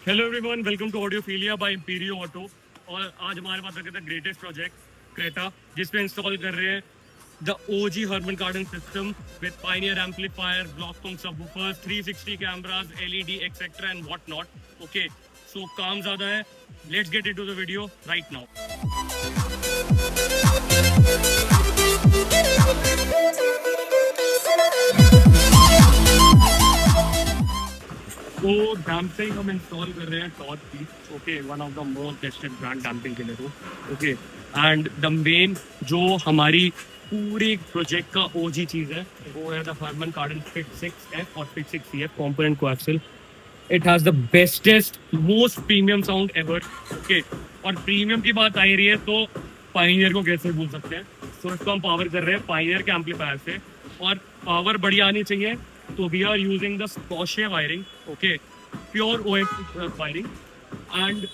Hello everyone, welcome to Audiophilia by Imperio Auto. और आज हमारे पास रखा था ग्रेटेस्ट प्रोजेक्ट क्रेटा, जिसपे इंस्टॉल कर रहे हैं the OG Harman Kardon system with Pioneer amplifier, Blaupunkt subwoofers, 360 cameras, LED etcetera and what not. Okay, so काम ज़्यादा है, let's get into the video right now. तो डैम्पिंग हम इंस्टॉल कर रहे हैं टॉर्च की। Okay, one of the most tested brand damping के लिए तो ओके। एंड द मेन जो हमारी पूरी प्रोजेक्ट का ओजी चीज़ है वो है द हर्मन कार्डन फिट 6F और fit 6CF component coaxial. It has the bestest most premium sound ever. Okay, और प्रीमियम की बात आ रही है तो पायनियर को कैसे भूल सकते हैं। तो इसको हम पावर कर रहे हैं पायनियर के एम्पलीफायर से, और पावर बढ़िया आनी चाहिए तो we are using the Scosche wiring. Okay, pure OFC wiring. And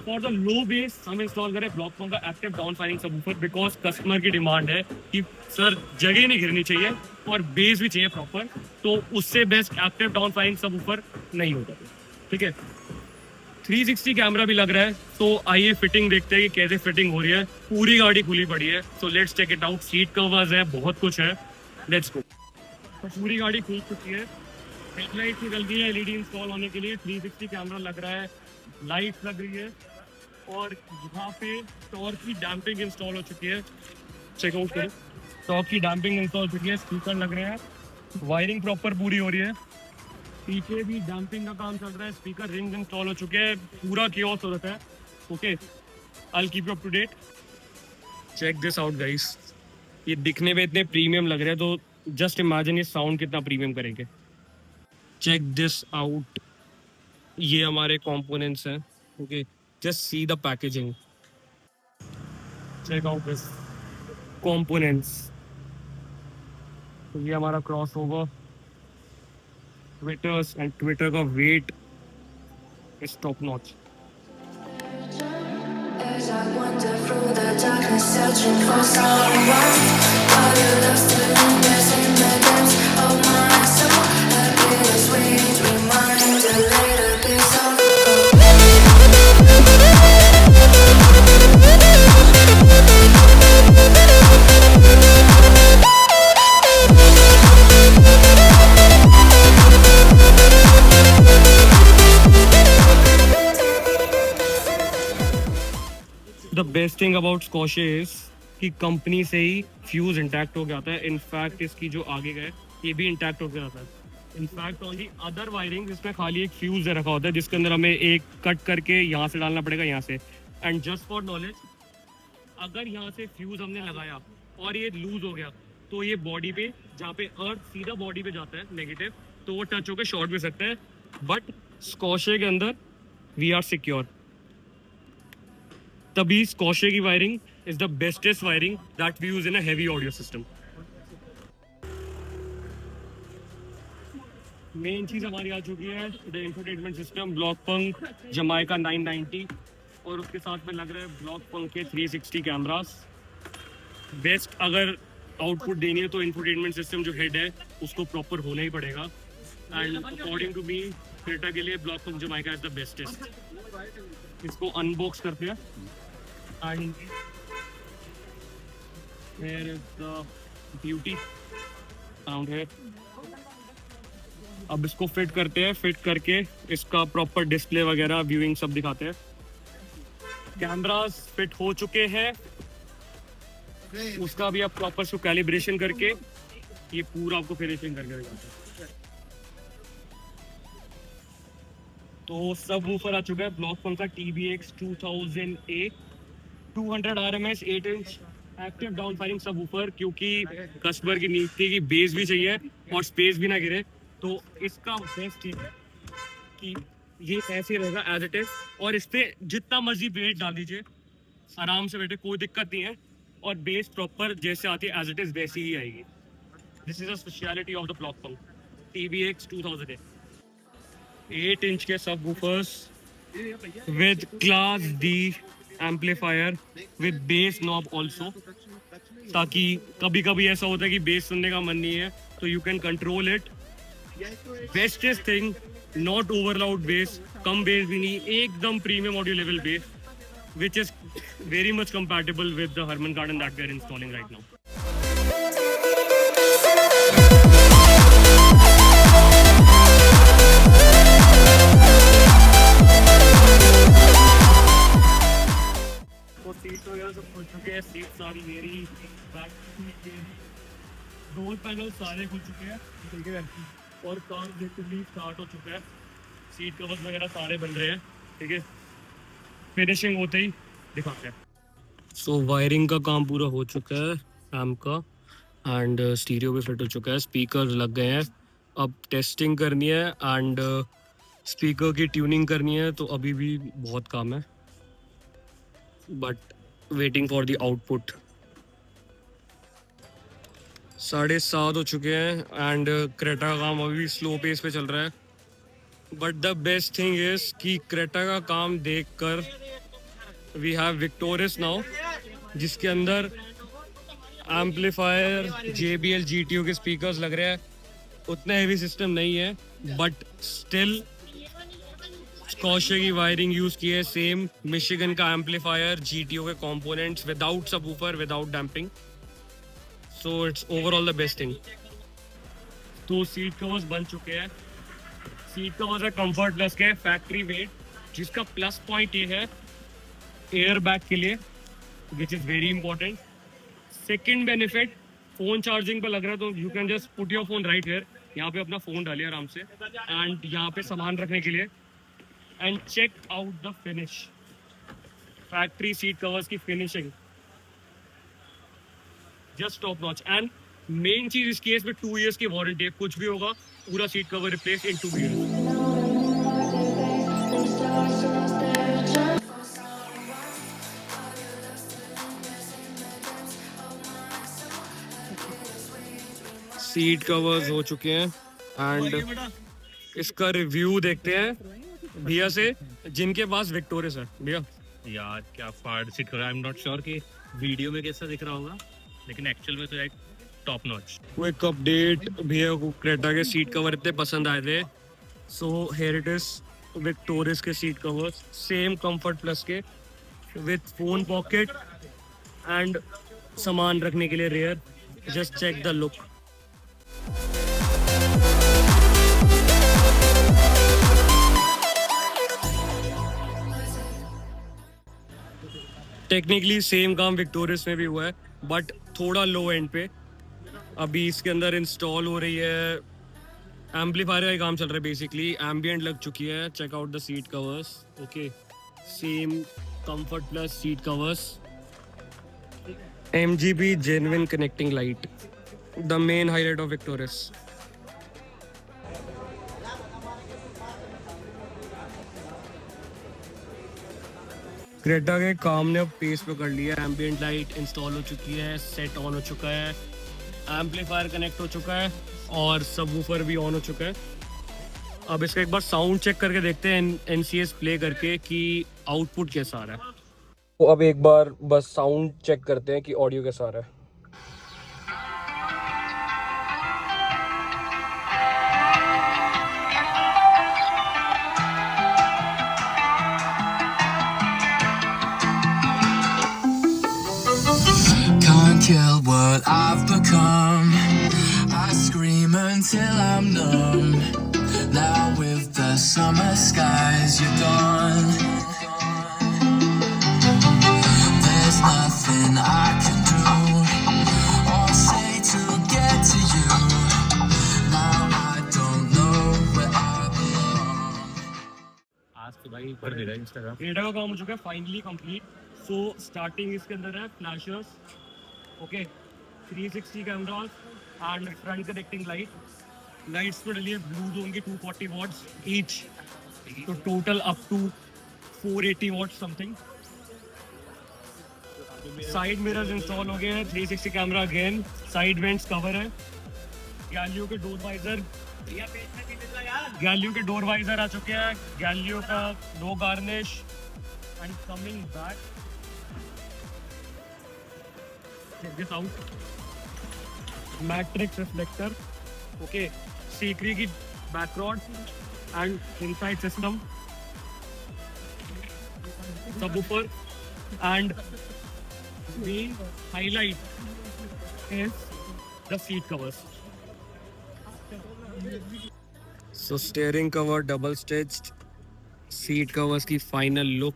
for the low bass हम इंस्टॉल करें ब्लॉकपंप का active down firing subwoofer, because customer की डिमांड है कि सर जगह नहीं गिरनी चाहिए और बेस भी चाहिए प्रॉपर, तो उससे best active down firing subwoofer नहीं होता। ठीक है, 360 कैमरा भी लग रहा है, तो आइए फिटिंग देखते हैं कि कैसे फिटिंग हो रही है। पूरी गाड़ी खुली पड़ी है, so let's check it out. Seat covers है, बहुत कुछ है, लेट्स गो। तो पूरी गाड़ी खुल चुकी है, हेडलाइट निकल गई है एलईडी इंस्टॉल होने के लिए, 360 कैमरा लग रहा है, लाइट्स लग रही है, और यहाँ पे टॉर्क की डैम्पिंग इंस्टॉल हो चुकी है। चेकआउट करें, टॉर्क की डैम्पिंग इंस्टॉल हो चुकी है, स्पीकर लग रहे हैं, वायरिंग प्रॉपर पूरी हो रही है, पीछे भी डैम्पिंग का काम चल रहा है, स्पीकर रिंग इंस्टॉल हो चुके हैं, पूरा कियोस हो रहा है। Okay, I will keep you up to date. Check this out guys, ये दिखने में इतने प्रीमियम लग रहे हैं, तो जस्ट इमेजिन ये साउंड कितना प्रीमियम करेंगे। चेक दिस आउट, ये हमारे कंपोनेंट्स हैं। Okay, just see the packaging, check out this components. ये हमारा crossover tweeters, and tweeter का weight is top notch. As I wander through the darkness, searching for someone, are you lost and lost in the depths of my soul? A bittersweet reminder, little piece of the best thing about Scosche is कि company से ही fuse intact हो गया था। In fact इसकी जो आगे गए ये भी इंटैक्ट हो गया था। In fact on the other wiring इसमें खाली एक फ्यूज रखा होता है, जिसके अंदर हमें एक कट करके यहाँ से डालना पड़ेगा, यहाँ से। एंड जस्ट फॉर नॉलेज, अगर यहाँ से फ्यूज हमने लगाया और ये लूज हो गया तो ये बॉडी पे, जहाँ पे अर्थ सीधा बॉडी पे जाता है नेगेटिव, तो वो टच होकर शॉर्ट भी सकता है। बट स्कॉशे के अंदर वी आर सिक्योर, तभी स्कॉशे की wiring is the bestest wiring that we use in a heavy audio system. Main चीज हमारी आ चुकी है the infotainment system, Blaupunkt Jamaica 990, और उसके साथ में लग रहा है ब्लॉकपंप के 360 कैमरास। बेस्ट अगर आउटपुट देनी है तो इंफोटेनमेंट सिस्टम जो हेड है उसको प्रॉपर होना ही पड़ेगा। And according to me Creta के लिए Blaupunkt Jamaica is the bestest. इसको अनबॉक्स करते हैं, and here is the beauty around here। अब इसको फिट करते हैं, फिट करके इसका प्रॉपर डिस्प्ले वगैरह व्यूइंग सब दिखाते हैं। कैमरास फिट हो चुके हैं, उसका भी आप प्रॉपर इसको कैलिब्रेशन करके ये पूरा आपको फिनिशिंग करके दिखाते हैं। तो सब ऊपर आ चुका है ब्लॉकपंप का TBX 2000A 200 RMS 8 inch active down firing सब ऊपर, क्योंकि कस्टमर की नीड थी कि बेस भी चाहिए और स्पेस भी ना गिरे। तो इसका बेस्ट चीज है कि ये ऐसे रहेगा एज इट इज, और इस पे जितना मर्जी वेट डाल दीजिए आराम से बैठे, कोई दिक्कत नहीं है, और बेस प्रॉपर जैसे आती है एज इट इज वैसी ही आएगी। This is a speciality of the Blaupunkt TBX 2000A। 8 inch के subwoofers with class D amplifier with bass knob also, ताकि कभी कभी ऐसा होता है कि बेस सुनने का मन नहीं है तो you can control it. Bestest thing not over loud base, come base भी नहीं, एकदम premium audio level base, which is very much compatible with the Harman Kardon that we are installing right now. तो seat वगैरह सब खुल चुके हैं, seat सारी मेरी, बैक के डोर पैनल सारे खुल चुके हैं, ठीक है, और कार इलेक्ट्रिकली स्टार्ट हो चुका है, सीट कवर्स वगैरह सारे बन रहे हैं, ठीक है, फिनिशिंग होते ही दिखाते हैं। सो वायरिंग का काम पूरा हो चुका है एम्प का, एंड स्टीरियो भी फिट हो चुका है, स्पीकर लग गए हैं, अब टेस्टिंग करनी है एंड स्पीकर की ट्यूनिंग करनी है, तो अभी भी बहुत काम है, but waiting for the output. 7:30 हो चुके हैं एंड क्रेटा का काम अभी भी स्लो पेस पे चल रहा है, but the best thing is कि क्रेटा का काम देखकर वी हैव विक्टोरिस नाउ, जिसके अंदर एम्पलीफायर JBL GTO के स्पीकर्स लग रहे हैं, उतना हेवी सिस्टम नहीं है, बट स्टिल स्कॉशे की वायरिंग यूज की है, सेम मिशिगन का एम्पलीफायर, GTO के components, without subwoofer, without damping, so it's overall the best thing. तो सीट कवर्स बन चुके हैं, सीट कवर्स है कंफर्ट प्लस के फैक्ट्री वेट, जिसका प्लस पॉइंट ये है एयर बैग के लिए, which is very important. Second benefit, phone charging पर लग रहा है तो you can just put your phone right here, यहाँ पे अपना फोन डालिए आराम से, एंड यहाँ पे सामान रखने के लिए, and check out the finish, factory seat covers की finishing just top notch, and main चीज इस केस में 2 years की वारंटी है, कुछ भी होगा पूरा सीट कवर रिप्लेस इन 2 years। सीट कवर्स हो चुके हैं एंड इसका रिव्यू देखते हैं भैया से, जिनके पास विक्टोरियस है। भैया यार क्या फाड़ सीट कर रहा है, आई एम नॉट श्योर कि वीडियो में कैसा दिख रहा होगा, लेकिन एक्चुअल में तो एक टॉप नॉच। क्विक अपडेट, भैया को क्रेटा के सीट कवर इतने पसंद आए थे, so here it is Victorious के seat covers, same comfort plus के, विथ फोन पॉकेट एंड सामान रखने के लिए rear, just check the look. Technically same काम विक्टोरियस में भी हुआ है, बट थोड़ा लो एंड पे। अभी इसके अंदर इंस्टॉल हो रही है, एम्पलीफायर का काम चल रहा है, बेसिकली एम्बियंट लग चुकी है। Check out the seat covers, okay, same comfort plus seat covers, MGB genuine connecting light, the main highlight of Victorious. Creta के काम ने अब पेस पकड़ लिया, एम्बियंट लाइट इंस्टॉल हो चुकी है, सेट ऑन हो चुका है, एम्पलीफायर कनेक्ट हो चुका है और सबवूफर भी ऑन हो चुका है। अब इसका एक बार साउंड चेक करके देखते हैं NCS प्ले करके कि आउटपुट कैसा आ रहा है। तो अब एक बार बस साउंड चेक करते हैं कि ऑडियो कैसा आ रहा है। Can't kill what I've become. I scream until I'm numb. Now with the summer skies, you're gone. There's nothing I can do or say to get to you. Now I don't know where I belong. आज तो भाई भर दे रहा है Instagram. Creta का काम हो चुका है फाइनली कंप्लीट। सो स्टार्टिंग इसके अंदर है flashers, okay, 360 cameras and front connecting light. Lights पे डली है ब्लू जोन की 240 वॉट्स ईच, तो total up to 480 watts something. Side mirrors install हो गए हैं, 360 camera again, side vents cover है, गैलियो के डोर वाइजर, गैलियो के डोर वाइजर आ चुके हैं, गैलियो का no garnish and coming back, check this out, matrix reflector, okay, सीक्री की back rod and inside system, subwoofer, and the highlight is the seat covers. So steering cover double stitched, seat covers की final look.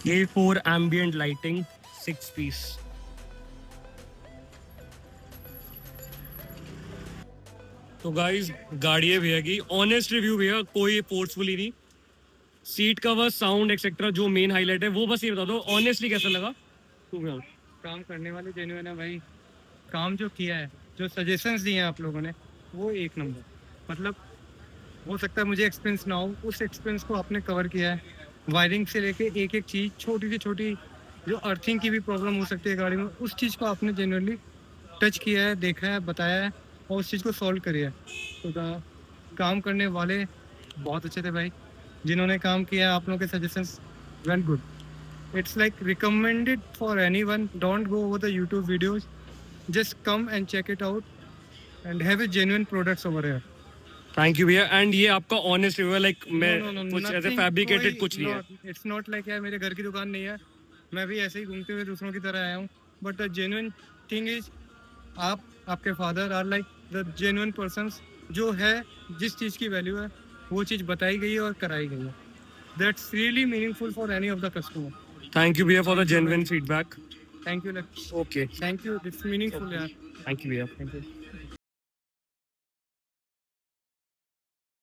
A4 ambient lighting, 6 piece. तो guys गाड़ी है भैया की, honest review भैया, कोई फोर्सफुली नहीं. सीट कवर, साउंड एक्सेट्रा जो मेन हाईलाइट है वो बस ये बता दो ऑनेस्टली कैसा लगा. काम करने वाले जेन्युइन है भाई. काम जो किया है, जो सजेशंस दिए हैं आप लोगों ने, वो एक नंबर. मतलब हो सकता है मुझे एक्सपेंस ना हो, उस एक्सपेंस को आपने कवर किया है. वायरिंग से लेके एक एक चीज़, छोटी से छोटी जो अर्थिंग की भी प्रॉब्लम हो सकती है गाड़ी में, उस चीज़ को आपने जेन्युइनली टच किया है, देखा है, बताया है और उस चीज़ को सॉल्व करिए. तो काम करने वाले बहुत अच्छे थे भाई. जिन्होंने काम किया है, आप लोगों के suggestions very good. It's like recommended for anyone. Don't go over the YouTube videos. Just come and check it out and have a genuine products over here. Thank you भैया. एंड ये आपका ऑनेस्ट रिव्यू है, like मैं No, कुछ ऐसे nothing, fabricated कुछ नहीं है. It's not like यार मेरे घर की दुकान नहीं है, मैं भी ऐसे ही घूमते हुए दूसरों की तरह आया हूँ. But the genuine thing is, आप आपके father are like the genuine persons. जो है, जिस चीज़ की वैल्यू है, वो चीज़ बताई गई है और कराई गई है. That's really meaningful for any of the customer. Thank you भैया for the genuine feedback. Thank you, Laksh. Okay, Thank you. It's meaningful, यार. थैंक यू भैया. Thank you.